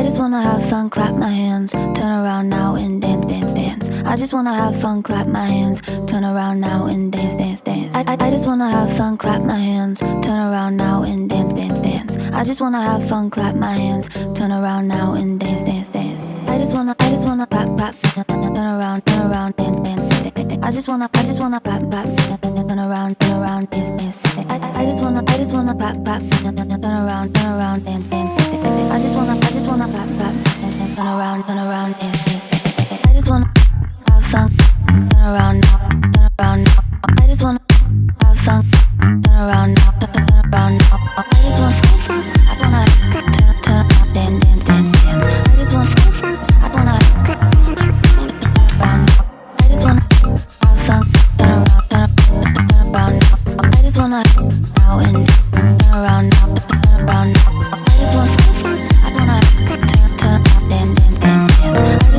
just wanna have fun, clap my hands, turn around now and dance, dance, dance. I just wanna have fun, clap my hands, turn around now and dance, dance, dance. I just wanna have fun, clap my hands, turn around now and dance, dance, dance. I just wanna have fun, clap my hands, turn around now and dance, dance, dance. I just wanna clap, clap, turn around, dance, dance, dance. I just wanna clap, clap, turn around, dance, dance, dance. I just wanna clap, clap, turn around, dance, dance, dance. I just wanna clap, clap, turn around, dance, dance, dance. I just wanna have fun, turn around now, I just wanna have fun, turn around now, I just wanna turn around, dance, dance, dance. I just wanna I just wanna have fun, turn around now. I just wanna now and turn around now, I just wanna turn around, dance, dance, dance. I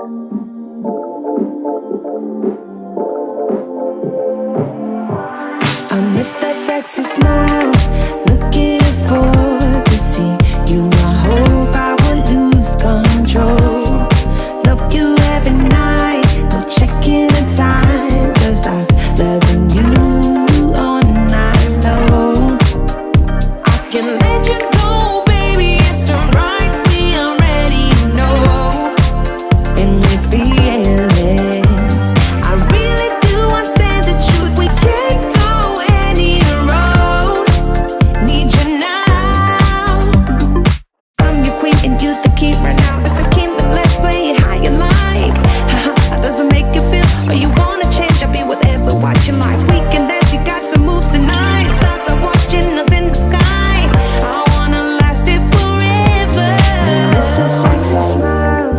I miss that sexy smile, looking forward to see you. I hope I will lose control. Love you every night, no checking the time, just us loving you all night long. I can let you go, baby, it's the right, we already know, and we feel it. I really do, I say the truth, we can't go any road. Need you now. I'm your queen and you the king right now. It's a kingdom, let's play it how you like. Haha, doesn't make you feel, or you wanna change, I'll be whatever, what you like. We can dance, you got to move tonight. Stars are watching us in the sky. I wanna last it forever. It's a sexy smile,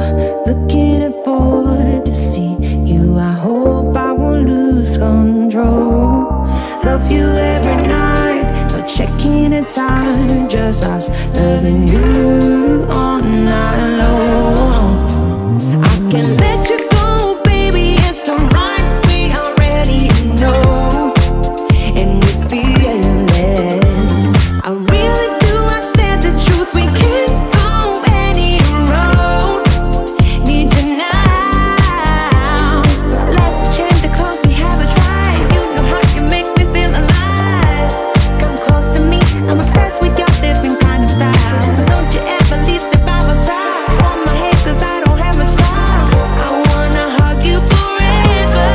looking forward to see you. I hope I won't lose control. Love you every night, no checking the time, just us loving you all night long. I can let you go, baby, it's the right, we already know, and we feel it. I really do, I said the truth, we can't go any road. Need you now. Let's change the clothes, we have a drive. You know how you make me feel alive. Come close to me, I'm obsessed with your different kind of style. Don't you ever leave, step by my side. On my head, cause I don't have much time. I wanna hug you forever.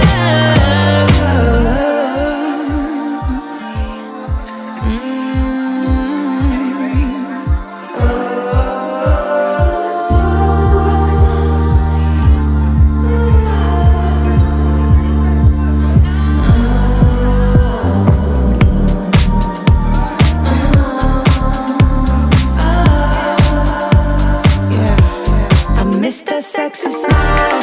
Yeah, I miss that sexy smile,